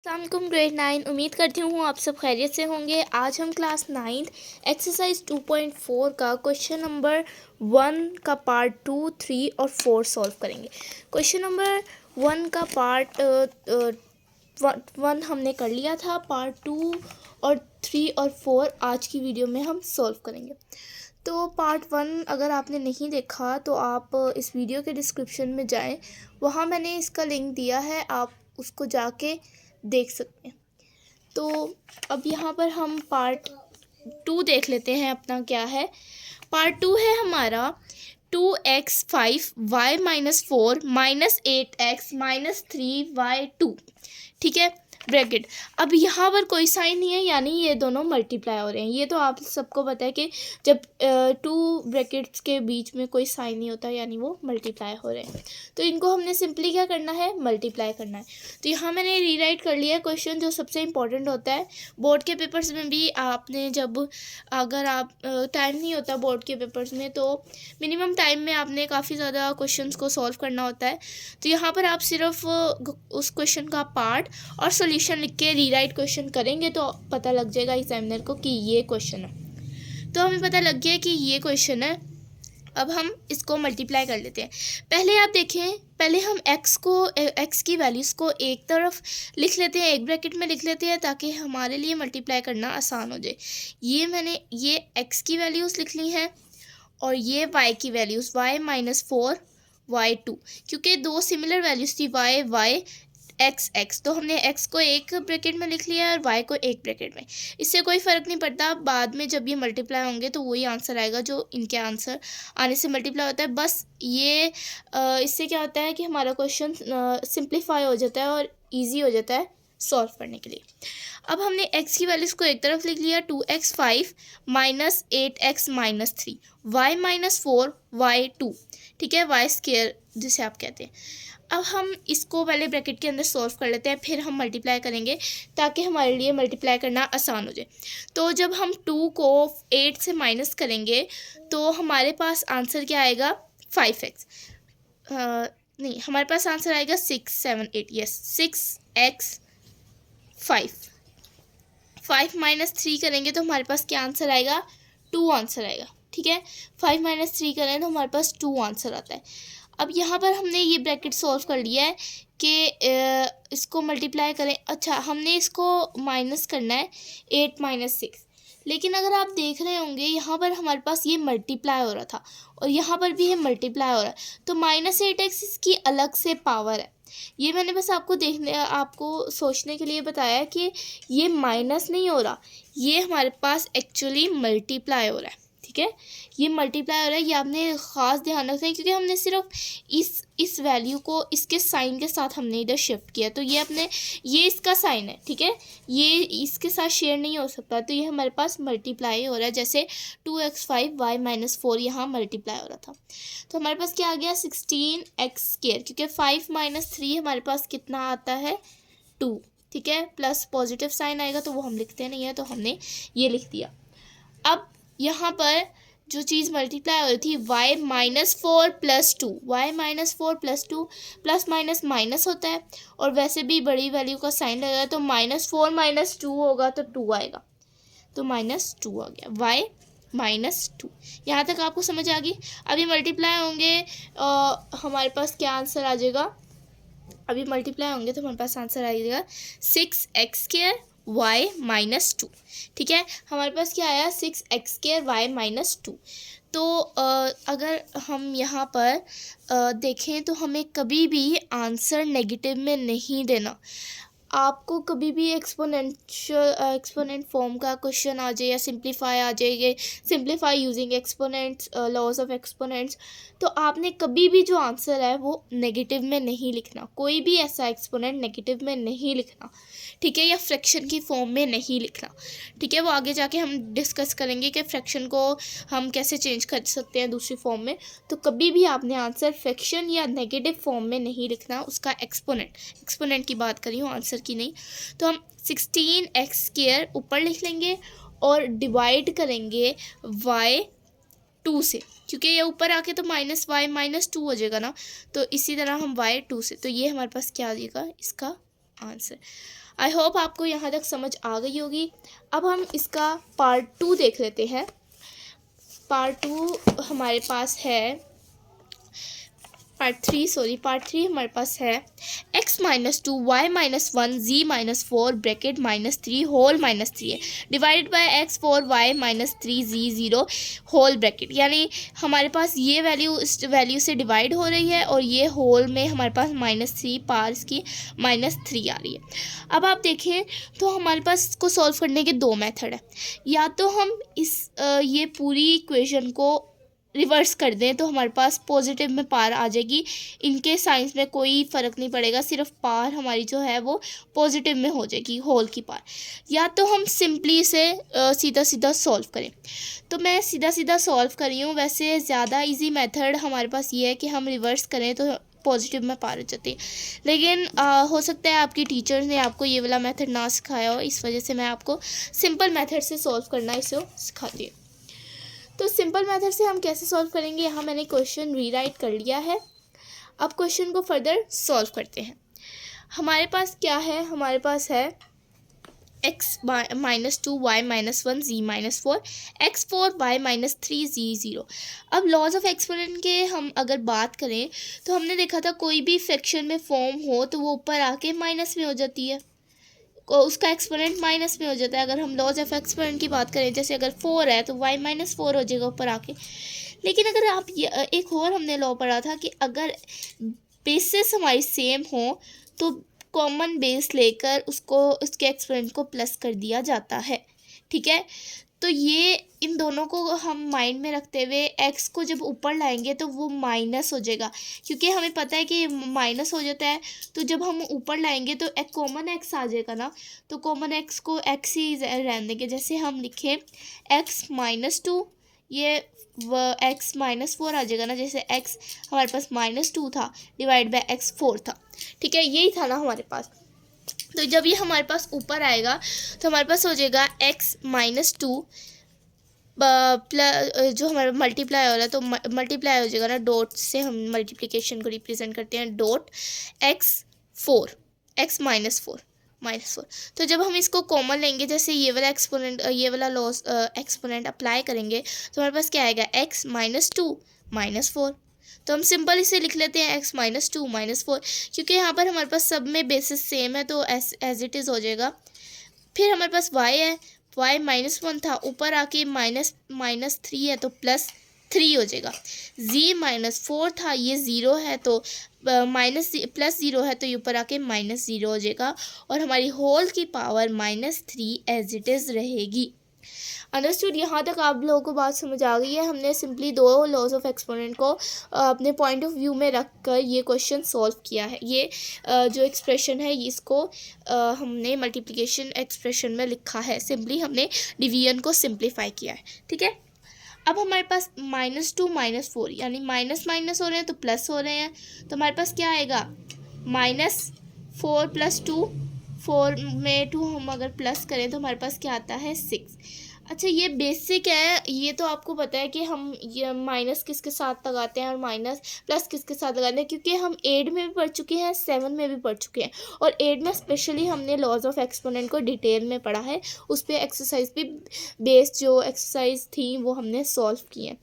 अस्सलामुअलैकुम ग्रेड 9। उम्मीद करती हूँ आप सब खैरियत से होंगे। आज हम क्लास 9 एक्सरसाइज 2.4 का क्वेश्चन नंबर 1 का पार्ट 2, 3 और 4 सॉल्व करेंगे। क्वेश्चन नंबर 1 का पार्ट 1 हमने कर लिया था। पार्ट 2 और 3 और 4 आज की वीडियो में हम सॉल्व करेंगे। तो पार्ट 1 अगर आपने नहीं देखा तो आप इस वीडियो के डिस्क्रिप्शन में जाएं, वहाँ मैंने इसका लिंक दिया है, आप उसको जाके देख सकते हैं। तो अब यहाँ पर हम पार्ट 2 देख लेते हैं अपना क्या है। पार्ट 2 है हमारा 2x5y-4 -8x-3y2। ठीक है, ब्रैकेट। अब यहाँ पर कोई साइन नहीं है, यानी ये दोनों मल्टीप्लाई हो रहे हैं। ये तो आप सबको पता है कि जब टू ब्रैकेट्स के बीच में कोई साइन नहीं होता यानी वो मल्टीप्लाई हो रहे हैं। तो इनको हमने सिंपली क्या करना है, मल्टीप्लाई करना है। तो यहाँ मैंने रीराइट कर लिया क्वेश्चन, जो सबसे इम्पोर्टेंट होता है बोर्ड के पेपर्स में भी। आपने जब अगर आप टाइम नहीं होता बोर्ड के पेपर्स में तो मिनिमम टाइम में आपने काफ़ी ज़्यादा क्वेश्चंस को सॉल्व करना होता है। तो यहाँ पर आप सिर्फ उस क्वेश्चन का पार्ट और सॉल्यूशन लिख के रीराइट क्वेश्चन करेंगे तो पता लग जाएगा एग्जामिनर को कि ये क्वेश्चन है। तो हमें पता लग गया कि ये क्वेश्चन है। अब हम इसको मल्टीप्लाई कर लेते हैं। पहले आप देखें, पहले हम x की वैल्यूज़ को एक तरफ लिख लेते हैं, एक ब्रैकेट में लिख लेते हैं, ताकि हमारे लिए मल्टीप्लाई करना आसान हो जाए। मैंने ये x की वैल्यूज़ लिख ली हैं और ये y की वैल्यूज़ y-4 y2, क्योंकि दो सिमिलर वैल्यूज़ थी y एक्स एक्स, तो हमने x को एक ब्रैकेट में लिख लिया है और y को एक ब्रैकेट में। इससे कोई फ़र्क नहीं पड़ता, बाद में जब ये मल्टीप्लाई होंगे तो वही आंसर आएगा जो इनके आंसर आने से मल्टीप्लाई होता है। बस ये इससे क्या होता है कि हमारा क्वेश्चन सिंप्लीफाई हो जाता है और इजी हो जाता है सॉल्व करने के लिए। अब हमने x की वैल्यूज़ को एक तरफ लिख लिया, 2x5 -8x-3 y-4 y2। ठीक है, y स्क्वायर जिसे आप कहते हैं। अब हम इसको पहले ब्रैकेट के अंदर सॉल्व कर लेते हैं, फिर हम मल्टीप्लाई करेंगे ताकि हमारे लिए मल्टीप्लाई करना आसान हो जाए। तो जब हम 2 को 8 से माइनस करेंगे तो हमारे पास आंसर क्या आएगा, 5x। नहीं, हमारे पास आंसर आएगा 6 7 8, यस 6x5। 5 -3 करेंगे तो हमारे पास क्या आंसर आएगा, 2 आंसर आएगा। ठीक है, 5 -3 करें तो हमारे पास 2 आंसर आता है। अब यहाँ पर हमने ये ब्रैकेट सॉल्व कर लिया है कि इसको मल्टीप्लाई करें। अच्छा, हमने इसको माइनस करना है 8 -6, लेकिन अगर आप देख रहे होंगे यहाँ पर हमारे पास ये मल्टीप्लाई हो रहा था और यहाँ पर भी ये मल्टीप्लाई हो रहा है, तो -8x इसकी अलग से पावर है। ये मैंने बस आपको सोचने के लिए बताया कि ये माइनस नहीं हो रहा, ये हमारे पास एक्चुअली मल्टीप्लाई हो रहा है। ठीक है, ये मल्टीप्लाई हो रहा है, ये आपने ख़ास ध्यान रखना है, क्योंकि हमने सिर्फ इस वैल्यू को इसके साइन के साथ हमने इधर शिफ्ट किया, तो ये इसका साइन है। ठीक है, ये इसके साथ शेयर नहीं हो सकता, तो ये हमारे पास मल्टीप्लाई हो रहा है। जैसे 2x5 y-4 यहाँ मल्टीप्लाई हो रहा था, तो हमारे पास क्या आ गया, 16x², क्योंकि 5 -3 हमारे पास कितना आता है, 2। ठीक है, प्लस पॉजिटिव साइन आएगा तो वो हम लिखते नहीं है, तो हमने ये लिख दिया। अब यहाँ पर जो चीज़ मल्टीप्लाई हो रही थी y-4 + 2, y-4 + 2, plus minus minus होता है और वैसे भी बड़ी वैल्यू का साइन लगेगा, तो -4 - 2 होगा तो 2 आएगा, तो -2 आ गया, y-2। यहाँ तक आपको समझ आ गई। अभी मल्टीप्लाई होंगे हमारे पास क्या आंसर आ जाएगा, अभी मल्टीप्लाई होंगे तो हमारे पास आंसर आ जाएगा 6x² y-2। ठीक है, हमारे पास क्या आया, 6x² y-2। तो अगर हम यहाँ पर देखें तो हमें कभी भी आंसर नेगेटिव में नहीं देना। आपको कभी भी एक्सपोनेंट फॉर्म का क्वेश्चन आ जाए या सिंप्लीफाई आ जाएगा, simplify using exponents, laws of exponents, तो आपने कभी भी जो आंसर है वो नेगेटिव में नहीं लिखना। कोई भी ऐसा एक्सपोनेंट नेगेटिव में नहीं लिखना। ठीक है, या फ्रैक्शन की फॉर्म में नहीं लिखना। ठीक है, वो आगे जाके हम डिस्कस करेंगे कि फ्रैक्शन को हम कैसे चेंज कर सकते हैं दूसरी फॉर्म में। तो कभी भी आपने आंसर फ्रैक्शन या नेगेटिव फॉर्म में नहीं लिखना, उसका एक्सपोनेंट की बात करी हूँ, आंसर की नहीं। तो हम 16x² ऊपर लिख लेंगे और डिवाइड करेंगे y2 से, क्योंकि ये ऊपर आके तो -y - 2 हो जाएगा ना, तो इसी तरह हम y2 से, तो ये हमारे पास क्या आ जाएगा, इसका आंसर। आई होप आपको यहाँ तक समझ आ गई होगी। अब हम इसका पार्ट 2 देख लेते हैं। पार्ट 2 हमारे पास है, पार्ट 3 हमारे पास है x-2 y-1 z-4 bracket -3 whole -3 है divided by x4 y-3 z0 whole bracket. यानी हमारे पास ये वैल्यू इस वैल्यू से डिवाइड हो रही है और ये होल में हमारे पास -3 पार इसकी -3 आ रही है। अब आप देखें तो हमारे पास इसको सॉल्व करने के दो मेथड है। या तो हम ये पूरी इक्वेशन को रिवर्स कर दें तो हमारे पास पॉजिटिव में पार आ जाएगी, इनके साइंस में कोई फ़र्क नहीं पड़ेगा, सिर्फ पार हमारी जो है वो पॉजिटिव में हो जाएगी, होल की पार। या तो हम सिंपली इसे सीधा सीधा सॉल्व करें। तो मैं सीधा सीधा सॉल्व कर रही हूँ। वैसे ज़्यादा इजी मेथड हमारे पास ये है कि हम रिवर्स करें तो पॉजिटिव में पार हो जाती है, लेकिन हो सकता है आपकी टीचर्स ने आपको ये वाला मेथड ना सिखाया हो, इस वजह से मैं आपको सिंपल मेथड से सॉल्व करना इसे सिखाती हूँ। तो सिंपल मेथड से हम कैसे सॉल्व करेंगे, यहाँ मैंने क्वेश्चन रीराइट कर लिया है। अब क्वेश्चन को फर्दर सॉल्व करते हैं। हमारे पास क्या है, हमारे पास है x-2 y-1 z-4 x4 y-3 z0। अब लॉज ऑफ एक्सपोनेंट के हम अगर बात करें तो हमने देखा था कोई भी फ्रैक्शन में फॉर्म हो तो वो ऊपर आके माइनस में हो जाती है, उसका एक्सपोनेंट माइनस में हो जाता है। अगर हम लॉज ऑफ एक्सपोनेंट की बात करें, जैसे अगर 4 है तो y-4 हो जाएगा ऊपर आके। लेकिन अगर आप ये एक और हमने लॉ पढ़ा था कि अगर बेसिस हमारी सेम हो तो कॉमन बेस लेकर उसके एक्सपोनेंट को प्लस कर दिया जाता है। ठीक है, तो ये इन दोनों को हम माइंड में रखते हुए x को जब ऊपर लाएंगे तो वो माइनस हो जाएगा, क्योंकि हमें पता है कि माइनस हो जाता है। तो जब हम ऊपर लाएंगे तो एक कॉमन x आ जाएगा ना, तो कॉमन x को x ही रहने देंगे। जैसे हम लिखें x-2, ये x-4 आ जाएगा ना, जैसे x हमारे पास -2 था डिवाइड बाय x4 था। ठीक है, यही था ना हमारे पास। तो जब ये हमारे पास ऊपर आएगा तो हमारे पास हो जाएगा x-2 प्लस, जो हमारा मल्टीप्लाई हो रहा है तो मल्टीप्लाई हो जाएगा ना, डॉट से हम मल्टीप्लिकेशन को रिप्रेजेंट करते हैं, डॉट x-4 -4। तो जब हम इसको कॉमन लेंगे, जैसे ये वाला एक्सपोनेंट, ये वाला लॉस एक्सपोनेंट अप्लाई करेंगे तो हमारे पास क्या आएगा x-2 -4। तो हम सिंपल इसे लिख लेते हैं x-2 -4, क्योंकि यहाँ पर हमारे पास सब में बेसिस सेम है तो एज इट इज़ हो जाएगा। फिर हमारे पास y है, y-1 था, ऊपर आके -3 है तो +3 हो जाएगा। z-4 था, ये 0 है तो +0 है तो ये ऊपर आके -0 हो जाएगा और हमारी होल की पावर -3 एज इट इज़ रहेगी। अंडरस्टूड? यहाँ तक आप लोगों को बात समझ आ गई है। हमने सिंपली दो लॉज ऑफ एक्सपोनेंट को अपने पॉइंट ऑफ व्यू में रख कर ये क्वेश्चन सॉल्व किया है। ये जो एक्सप्रेशन है इसको हमने मल्टीप्लिकेशन एक्सप्रेशन में लिखा है, सिंपली हमने डिवीजन को सिंप्लीफाई किया है। ठीक है, अब हमारे पास -2 -4 यानी माइनस माइनस हो रहे हैं तो प्लस हो रहे हैं, तो हमारे पास क्या आएगा -4 + 2, 4 में 2 हम अगर प्लस करें तो हमारे पास क्या आता है 6। अच्छा, ये बेसिक है, ये तो आपको पता है कि हम ये माइनस किसके साथ लगाते हैं और माइनस प्लस किसके साथ लगाते हैं, क्योंकि हम 8 में भी पढ़ चुके हैं, 7 में भी पढ़ चुके हैं और 8 में स्पेशली हमने लॉज ऑफ एक्सपोनेंट को डिटेल में पढ़ा है। उस पर एक्सरसाइज भी बेस्ड जो एक्सरसाइज थी वो हमने सॉल्व की हैं।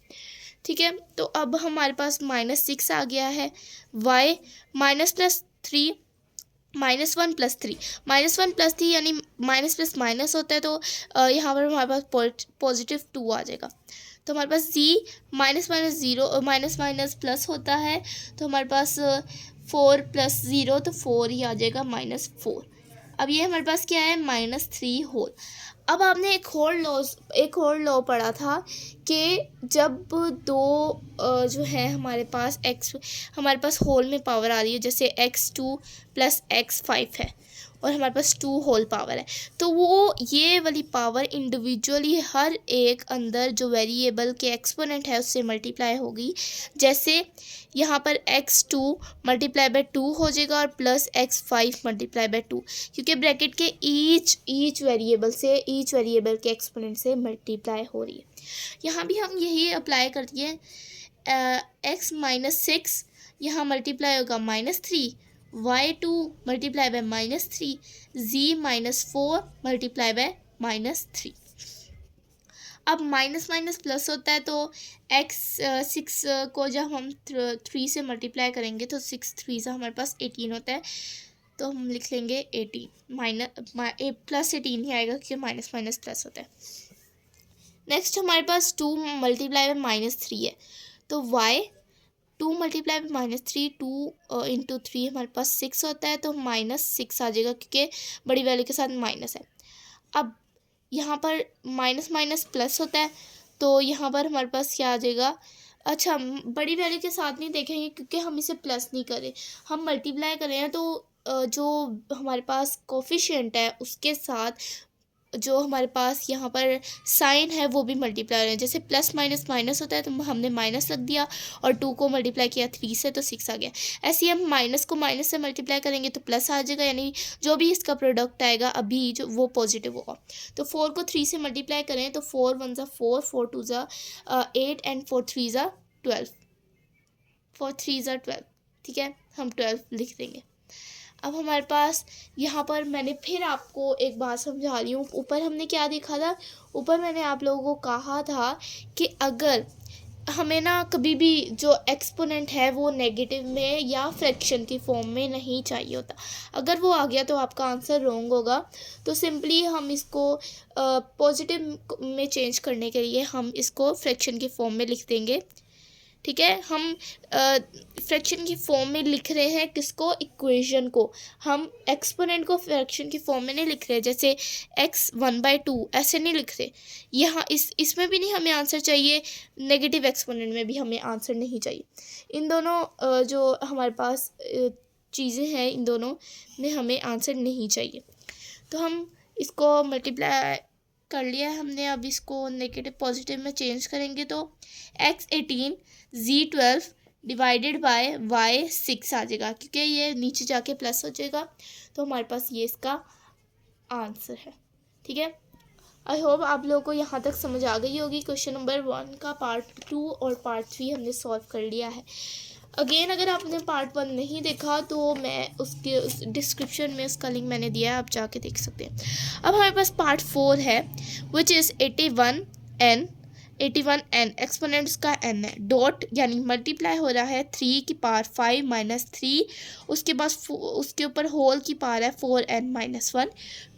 ठीक है, तो अब हमारे पास -6 आ गया है, y -+3 -1 + 3 -1 + 3 यानी माइनस प्लस माइनस होता है तो यहाँ पर हमारे पास +2 आ जाएगा। तो हमारे पास z -0 माइनस प्लस होता है तो हमारे पास 4 + 0 तो 4 ही आ जाएगा -4। अब ये हमारे पास क्या है -3 होल। अब आपने एक और लॉ पढ़ा था कि जब दो जो है हमारे पास होल में पावर आ रही है, जैसे x2 + x5 है और हमारे पास 2 होल पावर है, तो वो ये वाली पावर इंडिविजुअली हर एक अंदर जो वेरिएबल के एक्सपोनेंट है उससे मल्टीप्लाई होगी। जैसे यहाँ पर x2 × 2 हो जाएगा और +x5 × 2, क्योंकि ब्रैकेट के ईच वेरिएबल के एक्सपोनेंट से मल्टीप्लाई हो रही है। यहाँ भी हम यही अप्लाई करती है, x -6 यहाँ मल्टीप्लाई होगा -3 y2 multiply by -3, z-4 multiply by -3। अब माइनस माइनस प्लस होता है तो x 6 को जब हम 3 से मल्टीप्लाई करेंगे तो 6 3 से हमारे पास 18 होता है, तो हम लिख लेंगे 18 प्लस 18 ही आएगा क्योंकि माइनस माइनस प्लस होता है। नेक्स्ट हमारे पास 2 मल्टीप्लाई बाय -3 है, तो y 2 मल्टीप्लाई बाय -3, 2 इंटू 3 हमारे पास 6 होता है, तो -6 आ जाएगा क्योंकि बड़ी वैल्यू के साथ माइनस है। अब यहाँ पर माइनस माइनस प्लस होता है, तो यहाँ पर हमारे पास क्या आ जाएगा। अच्छा, बड़ी वैल्यू के साथ नहीं देखेंगे क्योंकि हम इसे प्लस नहीं करें, हम मल्टीप्लाई करें हैं, तो जो हमारे पास कोफिशिएंट है उसके साथ जो हमारे पास यहाँ पर साइन है वो भी मल्टीप्लाई हो रहे हैं। जैसे प्लस माइनस माइनस होता है तो हमने माइनस रख दिया, और 2 को मल्टीप्लाई किया 3 से तो 6 आ गया। ऐसे ही हम माइनस को माइनस से मल्टीप्लाई करेंगे तो प्लस आ जाएगा, यानी जो भी इसका प्रोडक्ट आएगा अभी जो वो पॉजिटिव होगा। तो 4 को 3 से मल्टीप्लाई करें तो 4 1 ज़ा 4, 4 2 ज़ा 8 एंड 4 3 ज़ा 12, 4 3 ज़ा 12, ठीक है, हम 12 लिख देंगे। अब हमारे पास यहाँ पर मैंने फिर आपको एक बात समझा रही हूँ। ऊपर हमने क्या देखा था, ऊपर मैंने आप लोगों को कहा था कि अगर हमें ना कभी भी जो एक्सपोनेंट है वो नेगेटिव में या फ्रैक्शन की फॉर्म में नहीं चाहिए होता। अगर वो आ गया तो आपका आंसर रॉन्ग होगा। तो सिंपली हम इसको पॉजिटिव में चेंज करने के लिए हम इसको फ्रैक्शन की फॉर्म में लिख देंगे, ठीक है। हम फ्रैक्शन की फॉर्म में लिख रहे हैं किसको, इक्वेशन को। हम एक्सपोनेंट को फ्रैक्शन की फॉर्म में नहीं लिख रहे, जैसे x 1/2 ऐसे नहीं लिख रहे। यहाँ इसमें भी नहीं हमें आंसर चाहिए, नेगेटिव एक्सपोनेंट में भी हमें आंसर नहीं चाहिए। इन दोनों जो हमारे पास चीज़ें हैं, इन दोनों में हमें आंसर नहीं चाहिए। तो हम इसको मल्टीप्लाई कर लिया है हमने, अब इसको नेगेटिव पॉजिटिव में चेंज करेंगे तो x 18 z 12 divided by y 6 आ जाएगा, क्योंकि ये नीचे जाके प्लस हो जाएगा। तो हमारे पास ये इसका आंसर है, ठीक है। आई होप आप लोगों को यहाँ तक समझ आ गई होगी। क्वेश्चन नंबर 1 का पार्ट 2 और पार्ट 3 हमने सॉल्व कर लिया है। अगेन अगर आपने पार्ट 1 नहीं देखा तो मैं उस डिस्क्रिप्शन में उसका लिंक मैंने दिया है, आप जाके देख सकते हैं। अब हमारे पास पार्ट 4 है विच इज़ 81n एक्सपोनेंट्स का n है, डॉट यानी मल्टीप्लाई हो रहा है 3 की पावर 5 माइनस 3, उसके बाद उसके ऊपर होल की पावर है 4n minus 1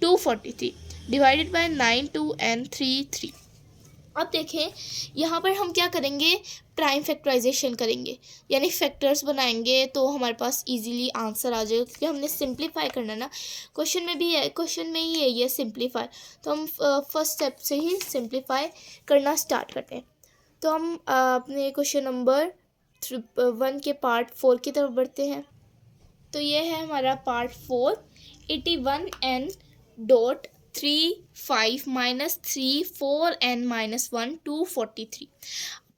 243 divided by 9 2n 3 3। अब देखें यहाँ पर हम क्या करेंगे, प्राइम फैक्टराइजेशन करेंगे, यानी फैक्टर्स बनाएंगे तो हमारे पास इजीली आंसर आ जाएगा, क्योंकि हमने सिंप्लीफाई करना ना। क्वेश्चन में भी है, क्वेश्चन में ही है ये सिंप्लीफाई, तो हम फर्स्ट स्टेप से ही सिंप्लीफाई करना स्टार्ट करते हैं। तो हम अपने क्वेश्चन नंबर 1 के पार्ट 4 की तरफ बढ़ते हैं। तो ये है हमारा part 4, 81n dot 3 5 minus 3 4n minus 1 243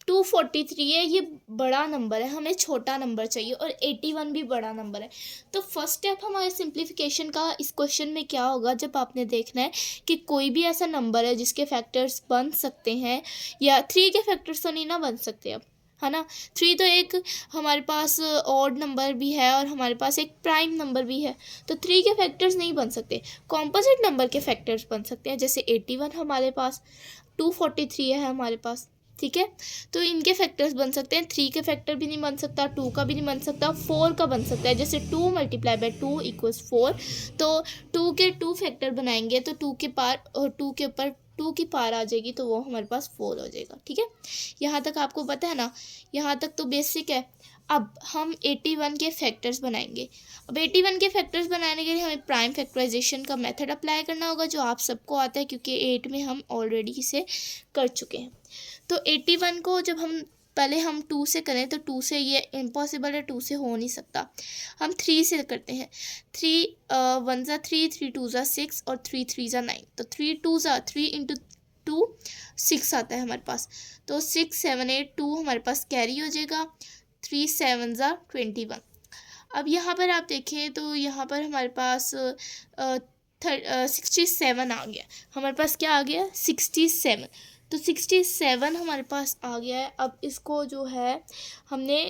243 है, ये बड़ा नंबर है, हमें छोटा नंबर चाहिए, और 81 भी बड़ा नंबर है। तो फर्स्ट स्टेप हमारे सिंप्लीफिकेशन का इस क्वेश्चन में क्या होगा, जब आपने देखना है कि कोई भी ऐसा नंबर है जिसके फैक्टर्स बन सकते हैं, या 3 के फैक्टर्स तो नहीं ना बन सकते अब, है ना। 3 तो एक हमारे पास ऑड नंबर भी है और हमारे पास एक प्राइम नंबर भी है, तो 3 के फैक्टर्स नहीं बन सकते। कॉम्पोजिट नंबर के फैक्टर्स बन सकते हैं, जैसे 81 हमारे पास, 243 है हमारे पास, ठीक है। तो इनके फैक्टर्स बन सकते हैं। 3 के फैक्टर भी नहीं बन सकता, 2 का भी नहीं बन सकता, 4 का बन सकता है, जैसे 2 मल्टीप्लाई बाय 2 इक्वल्स 4। तो 2 के 2 फैक्टर बनाएंगे तो 2 के ऊपर 2 की पावर आ जाएगी, तो वो हमारे पास 4 हो जाएगा, ठीक है। यहाँ तक आपको पता है ना, यहाँ तक तो बेसिक है। अब हम 81 के फैक्टर्स बनाएंगे। अब 81 के फैक्टर्स बनाने के लिए हमें प्राइम फैक्टराइजेशन का मेथड अप्लाई करना होगा, जो आप सबको आता है क्योंकि 8 में हम ऑलरेडी इसे कर चुके हैं। तो 81 को जब हम पहले हम 2 से करें तो 2 से ये इम्पॉसिबल है, 2 से हो नहीं सकता। हम 3 से करते हैं। 3 1 ज़ा 3, 3 2 ज़ा 6 और 3 3 ज़ा 9। तो 3 2 ज़ा 3 इंटू 2 6 आता है हमारे पास। तो 6 7 8 2 हमारे पास कैरी हो जाएगा। 3 7 ज़ा 21। अब यहाँ पर आप देखें तो यहाँ पर हमारे पास 67 आ गया। हमारे पास क्या आ गया, 67। तो 67 हमारे पास आ गया है। अब इसको जो है हमने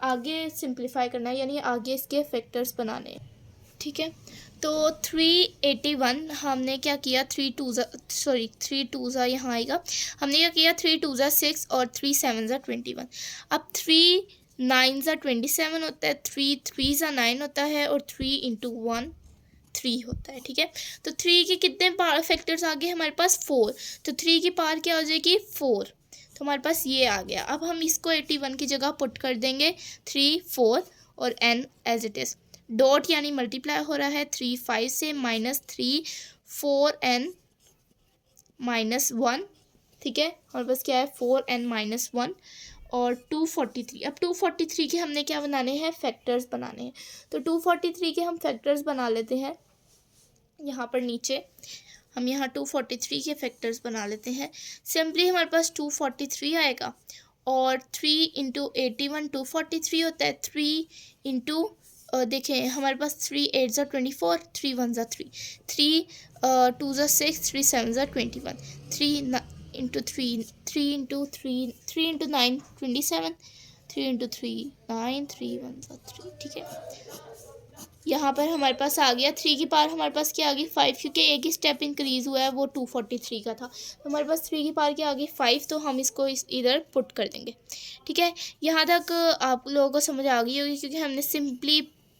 आगे सिंप्लीफाई करना है, यानी आगे इसके फैक्टर्स बनाने हैं, ठीक है। तो 381 हमने क्या किया, 3 टू ज़ा यहाँ आएगा, हमने क्या किया 3 टू ज़ा 6 और 3 7 ज़ा 21। अब 3 9 ज़ा 27 होता है, 3 3 ज़ा 9 होता है और 3 इंटू 1 3 होता है, ठीक है। तो 3 के कितने फैक्टर्स आ गए हमारे पास 4, तो 3 की पावर क्या हो जाएगी 4, तो हमारे पास ये आ गया। अब हम इसको 81 की जगह पुट कर देंगे 3 4 और n as it is, dot यानी मल्टीप्लाई हो रहा है 3 5 से, -3 4n -1, ठीक है। हमारे पास क्या है 4n -1 और 243। अब 243 के हमने क्या बनाने हैं, फैक्टर्स बनाने हैं। तो 243 के हम फैक्टर्स बना लेते हैं यहाँ पर नीचे, हम यहाँ 243 के फैक्टर्स बना लेते हैं। सिंपली हमारे पास 243 आएगा और 3 इंटू 81 243 होता है, 3 इंटू देखें हमारे पास 3 8 ज़ा 24, 3 1 ज़ा 3, 3 2 ज़ा 6, 3 7 ज़ा 21, 3 इंटू 3 3 इंटू 3 3 इंटू 9 27, 3 इंटू 3 9, 3 1 ज़ा 3, ठीक है। यहाँ पर हमारे पास आ गया 3 की पावर, हमारे पास क्या आ गई 5, क्योंकि एक ही स्टेप इंक्रीज़ हुआ है वो 243 का था, तो हमारे पास 3 की पावर क्या आ गई 5, तो हम इसको इधर पुट कर देंगे, ठीक है। यहाँ तक आप लोगों को समझ आ गई होगी, क्योंकि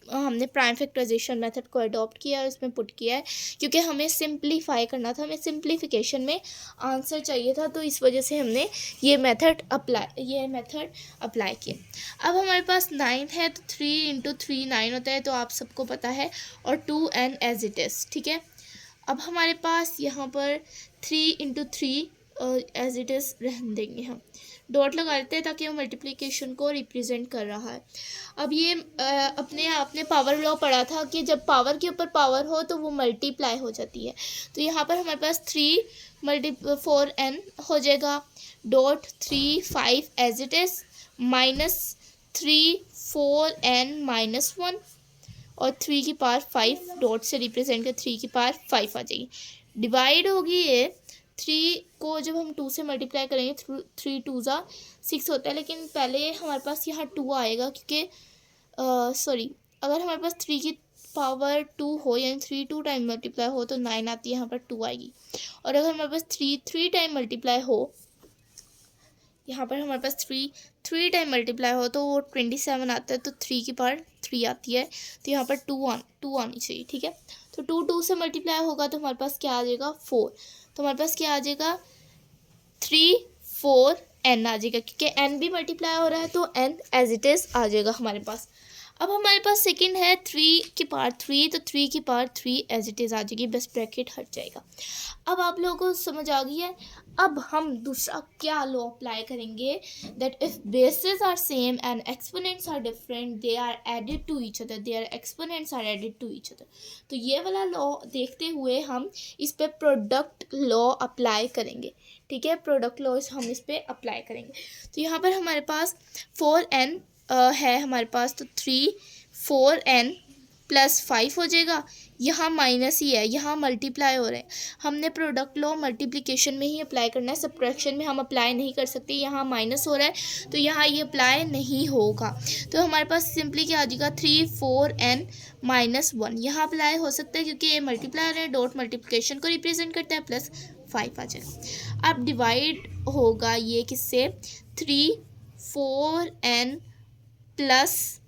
हमने प्राइम फैक्टराइजेशन मेथड को अडॉप्ट किया और उसमें पुट किया है, क्योंकि हमें सिंप्लीफाई करना था, हमें सिंप्लीफिकेशन में आंसर चाहिए था, तो इस वजह से हमने ये मेथड अप्लाई किया। अब हमारे पास 9 है, तो 3 इंटू 3 9 होता है, तो आप सबको पता है, और 2n एज इट इज़, ठीक है। अब हमारे पास यहाँ पर 3 इंटू 3 एज इट इज़ रहने देंगे, हम डॉट लगा लेते हैं ताकि वो मल्टीप्लिकेशन को रिप्रेजेंट कर रहा है। अब ये अपने आपने पावर लॉ पढ़ा था कि जब पावर के ऊपर पावर हो तो वो मल्टीप्लाई हो जाती है, तो यहाँ पर हमारे पास 4n हो जाएगा, dot 3 5 as it is, -3 4n -1 और 3 की पावर 5 डॉट से रिप्रेजेंट कर 3 की पावर 5 आ जाएगी, डिवाइड होगी ये 3 को जब हम 2 से मल्टीप्लाई करेंगे 3 2 ज़ा 6 होता है, लेकिन पहले हमारे पास यहाँ 2 आएगा, क्योंकि अगर हमारे पास 3 की पावर 2 हो, यानी 3 2 टाइम मल्टीप्लाई हो तो 9 आती है, यहाँ पर 2 आएगी, और अगर हमारे पास 3 टाइम मल्टीप्लाई हो, यहाँ पर हमारे पास 3 टाइम मल्टीप्लाई हो तो वो 27 आता है, तो 3 की पावर 3 आती है, तो यहाँ पर 2 आनी चाहिए, ठीक है। तो 2 से मल्टीप्लाई होगा तो हमारे पास क्या आ जाएगा 4, तो हमारे पास क्या आ जाएगा 3 4 n आ जाएगा, क्योंकि n भी मल्टीप्लाई हो रहा है, तो n एज इट इज़ आ जाएगा हमारे पास। अब हमारे पास सेकंड है 3 की पावर 3, तो 3 की पावर 3 एज इट इज़ आ जाएगी, बस ब्रैकेट हट जाएगा। अब आप लोगों को समझ आ गई है। अब हम दूसरा क्या लॉ अप्लाई करेंगे, that if bases are same and exponents are different they are added to each other, their exponents are added to each other. तो ये वाला लॉ देखते हुए हम इस पे प्रोडक्ट लॉ अप्लाई करेंगे, ठीक है। प्रोडक्ट लॉ हम इस पे अप्लाई करेंगे। तो यहाँ पर हमारे पास 4n है हमारे पास, तो 3 4n प्लस 5 हो जाएगा, यहाँ माइनस ही है, यहाँ मल्टीप्लाई हो रहे हैं, हमने प्रोडक्ट लॉ मल्टीप्लिकेशन में ही अप्लाई करना है, सब्ट्रैक्शन में हम अप्लाई नहीं कर सकते, यहाँ माइनस हो रहा है तो यहाँ ये अप्लाई नहीं होगा। तो हमारे पास सिंपली क्या आ जाएगा 3 4n -1, यहाँ अप्लाई हो सकता है क्योंकि ये मल्टीप्लाई है, डॉट मल्टीप्लिकेशन को रिप्रेजेंट करता है, प्लस 5 आ जाएगा। अब डिवाइड होगा ये किससे 3 4n +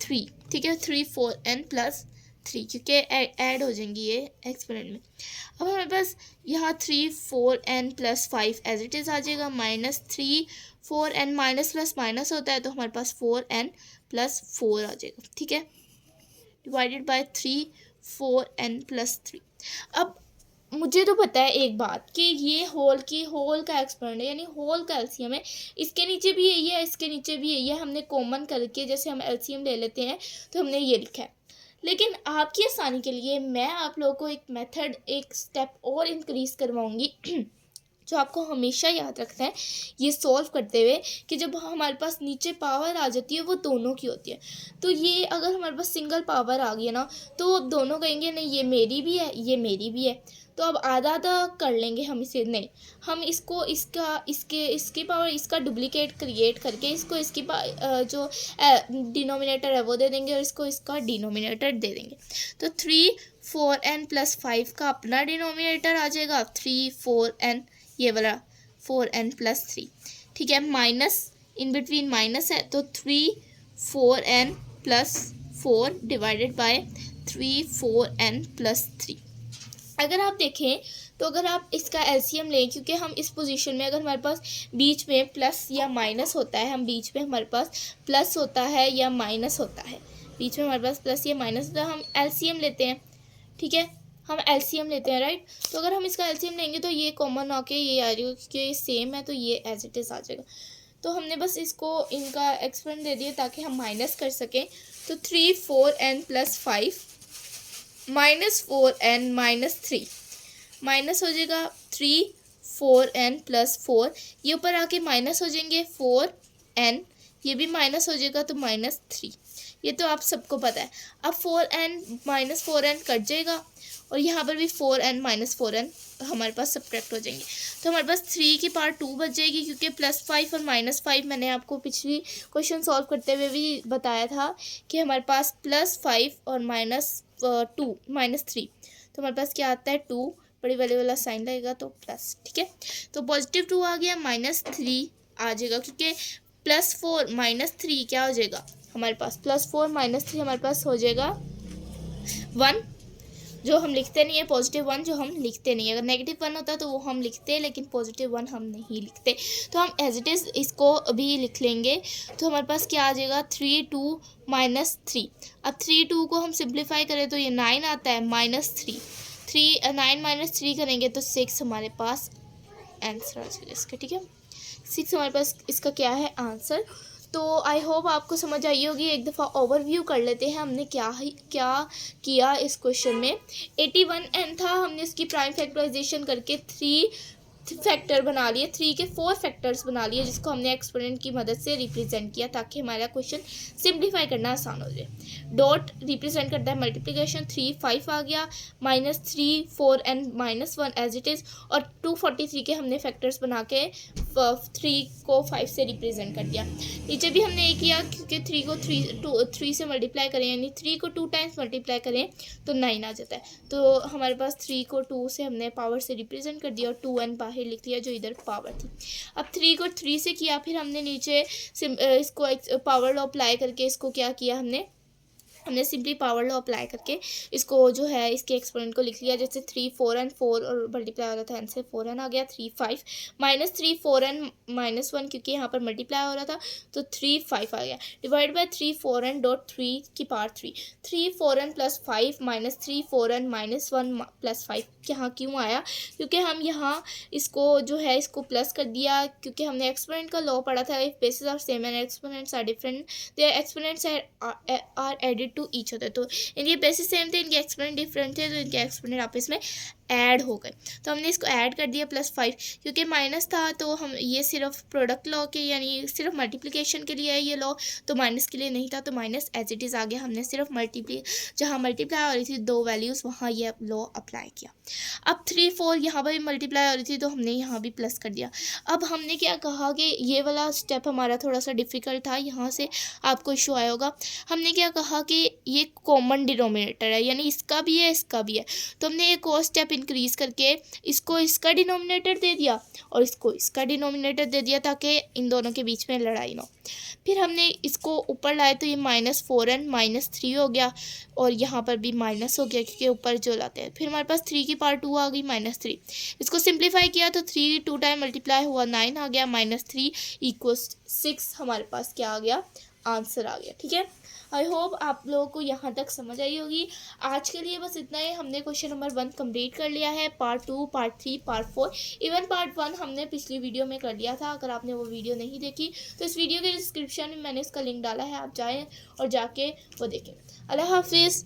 3, ठीक है, 3 4n + 3, क्योंकि ऐड हो जाएंगी ये एक्सपोनेंट में। अब हमारे पास यहाँ 3 4n + 5 एज इट इज़ आ जाएगा, -3 4n माइनस प्लस माइनस होता है, तो हमारे पास 4n + 4 आ जाएगा, ठीक है, डिवाइडेड बाय 3 4n + 3। अब मुझे तो पता है एक बात कि ये होल का एक्सपोनेंट है, यानी होल का एलसीएम है, इसके नीचे भी यही है, इसके नीचे भी यही है, हमने कॉमन करके जैसे हम एलसीएम ले लेते हैं तो हमने ये लिखा है। लेकिन आपकी आसानी के लिए मैं आप लोगों को एक मेथड एक स्टेप और इंक्रीज करवाऊंगी जो आपको हमेशा याद रखना है ये सॉल्व करते हुए कि जब हमारे पास नीचे पावर आ जाती है वो दोनों की होती है। तो ये अगर हमारे पास सिंगल पावर आ गई है ना तो अब दोनों कहेंगे नहीं ये मेरी भी है ये मेरी भी है, तो अब आधा आधा कर लेंगे हम इसे। नहीं, हम इसको इसकी पावर इसका डुप्लीकेट क्रिएट करके इसको इसकी जो डिनोमिनेटर है वो दे देंगे और इसको इसका डिनोमिनेटर दे देंगे। तो 3 4n + 5 का अपना डिनोमिनेटर आ जाएगा 3 4n, ये वाला 4n + 3, ठीक है। माइनस इन बिटवीन माइनस है तो 3 4n + 4 डिवाइडेड बाय 3 4n + 3। अगर आप देखें तो अगर आप इसका एलसीएम लें, क्योंकि हम इस पोजीशन में अगर हमारे पास बीच में प्लस या माइनस होता है, हम बीच में हमारे पास प्लस होता है या माइनस होता है, बीच में हमारे पास प्लस या माइनस होता है, हम एलसीएम लेते हैं, ठीक है, हम एलसीएम लेते हैं, राइट। तो अगर हम इसका एलसीएम लेंगे तो ये कॉमन आके ये आ जाएगा, क्योंकि ये सेम है तो ये एज इट इज़ आ जाएगा। तो हमने बस इसको इनका एक्सपेरेंट दे दिया ताकि हम माइनस कर सकें। तो 3 4n + 5 -4n - 3 माइनस हो जाएगा 3 4n + 4, ये ऊपर आके माइनस हो जाएंगे 4n, ये भी माइनस हो जाएगा तो -3, ये तो आप सबको पता है। अब 4n - 4n कट जाएगा और यहाँ पर भी 4n - 4n हमारे पास सब्ट्रैक्ट हो जाएंगे, तो हमारे पास 3 की पावर 2 बच जाएगी, क्योंकि +5 और -5 मैंने आपको पिछली क्वेश्चन सॉल्व करते हुए भी बताया था कि हमारे पास +5 और -2 -3, तो हमारे पास क्या आता है 2, बड़ी वाले वाला साइन लगेगा तो प्लस, ठीक है। तो +2 आ गया, -3 आ जाएगा, क्योंकि +4 - 3 क्या हो जाएगा हमारे पास, +4 - 3 हमारे पास हो जाएगा 1, जो हम लिखते नहीं है, +1 जो हम लिखते नहीं है। अगर -1 होता तो वो हम लिखते हैं, लेकिन +1 हम नहीं लिखते, तो हम एज इट इज़ इसको अभी लिख लेंगे। तो हमारे पास क्या आ जाएगा 3 2 -3। अब 3 2 को हम सिंप्लीफाई करें तो ये 9 आता है, -3 9 - 3 करेंगे तो 6 हमारे पास आंसर आ जाएगा इसका, ठीक है। 6 हमारे पास इसका क्या है आंसर। तो आई होप आपको समझ आई होगी। एक दफ़ा ओवरव्यू कर लेते हैं हमने क्या किया इस क्वेश्चन में। 81n था, हमने इसकी प्राइम फैक्टराइजेशन करके 3 फैक्टर बना लिए, 3 के 4 फैक्टर्स बना लिए, जिसको हमने एक्सपोनेंट की मदद से रिप्रेजेंट किया ताकि हमारा क्वेश्चन सिंप्लीफाई करना आसान हो जाए। डॉट रिप्रेजेंट करता है मल्टीप्लिकेशन, 3 5 आ गया, -3 4n - 1 एज इट इज़, और 243 के हमने फैक्टर्स बना के 3 को 5 से रिप्रेजेंट कर दिया। नीचे भी हमने ये किया, क्योंकि 3 को 3 से मल्टीप्लाई करें, यानी 3 को 2 टाइम्स मल्टीप्लाई करें तो 9 आ जाता है। तो हमारे पास 3 को 2 से हमने पावर से रिप्रेजेंट कर दिया और 2n बाहर लिख लिया जो इधर पावर थी। अब 3 को 3 से किया, फिर हमने नीचे इसको पावर लॉ अप्लाई करके इसको क्या किया, हमने सिंपली पावर लॉ अप्लाई करके इसको जो है इसके एक्सपोनेंट को लिख लिया। जैसे 3 4n 4 और मल्टीप्लाई हो रहा था n से 4n आ गया, 3 5 -3 4n - 1, क्योंकि यहाँ पर मल्टीप्लाई हो रहा था तो 3 5 आ गया, डिवाइड बाय 3 4n डॉट 3 की पावर 3 4n + 5 -3 4n - 1 + 5 यहाँ क्यों आया, क्योंकि हम यहाँ इसको जो है इसको प्लस कर दिया, क्योंकि हमने एक्सपोनेंट का लॉ पढ़ा था, if bases are same and exponents are different their exponents are added to each other. तो इनके बेसिस सेम थे, इनके एक्सपोनेंट डिफरेंट थे, तो इनके एक्सपोनेंट आपस में ऐड हो गए। तो हमने इसको ऐड कर दिया +5, क्योंकि माइनस था तो हम ये सिर्फ प्रोडक्ट लॉ के यानी सिर्फ मल्टीप्लिकेशन के लिए है ये लॉ, तो माइनस के लिए नहीं था, तो माइनस एज इट इज़ आ गया। हमने सिर्फ जहाँ मल्टीप्लाई हो रही थी 2 वैल्यूज़ वहाँ ये लॉ अप्लाई किया। अब 3 4 यहाँ पर भी मल्टीप्लाई हो रही थी तो हमने यहाँ भी प्लस कर दिया। अब हमने क्या कहा कि ये वाला स्टेप हमारा थोड़ा सा डिफ़िकल्ट था, यहाँ से आपको इशू आया होगा। हमने क्या कहा कि ये कॉमन डिनोमिनेटर है, यानी इसका भी है इसका भी है, तो हमने एक और स्टेप इंक्रीज़ करके इसको इसका डिनोमिनेटर दे दिया और इसको इसका डिनोमिनेटर दे दिया ताकि इन दोनों के बीच में लड़ाई ना हो। फिर हमने इसको ऊपर लाए तो ये -4n - 3 हो गया और यहाँ पर भी माइनस हो गया क्योंकि ऊपर जो लाते हैं। फिर हमारे पास 3 की पावर 2 आ गई -3, इसको सिंप्लीफाई किया तो 3 2 टाइम मल्टीप्लाई हुआ 9 आ गया, -3 = 6 हमारे पास क्या आ गया आंसर आ गया। ठीक है, आई होप आप लोगों को यहाँ तक समझ आई होगी। आज के लिए बस इतना ही। हमने क्वेश्चन नंबर 1 कंप्लीट कर लिया है। Part 2 part 3 part 4 even part 1 हमने पिछली वीडियो में कर लिया था। अगर आपने वो वीडियो नहीं देखी तो इस वीडियो के डिस्क्रिप्शन में मैंने इसका लिंक डाला है, आप जाएँ और जाके वो देखें। अल्लाह हाफिज़।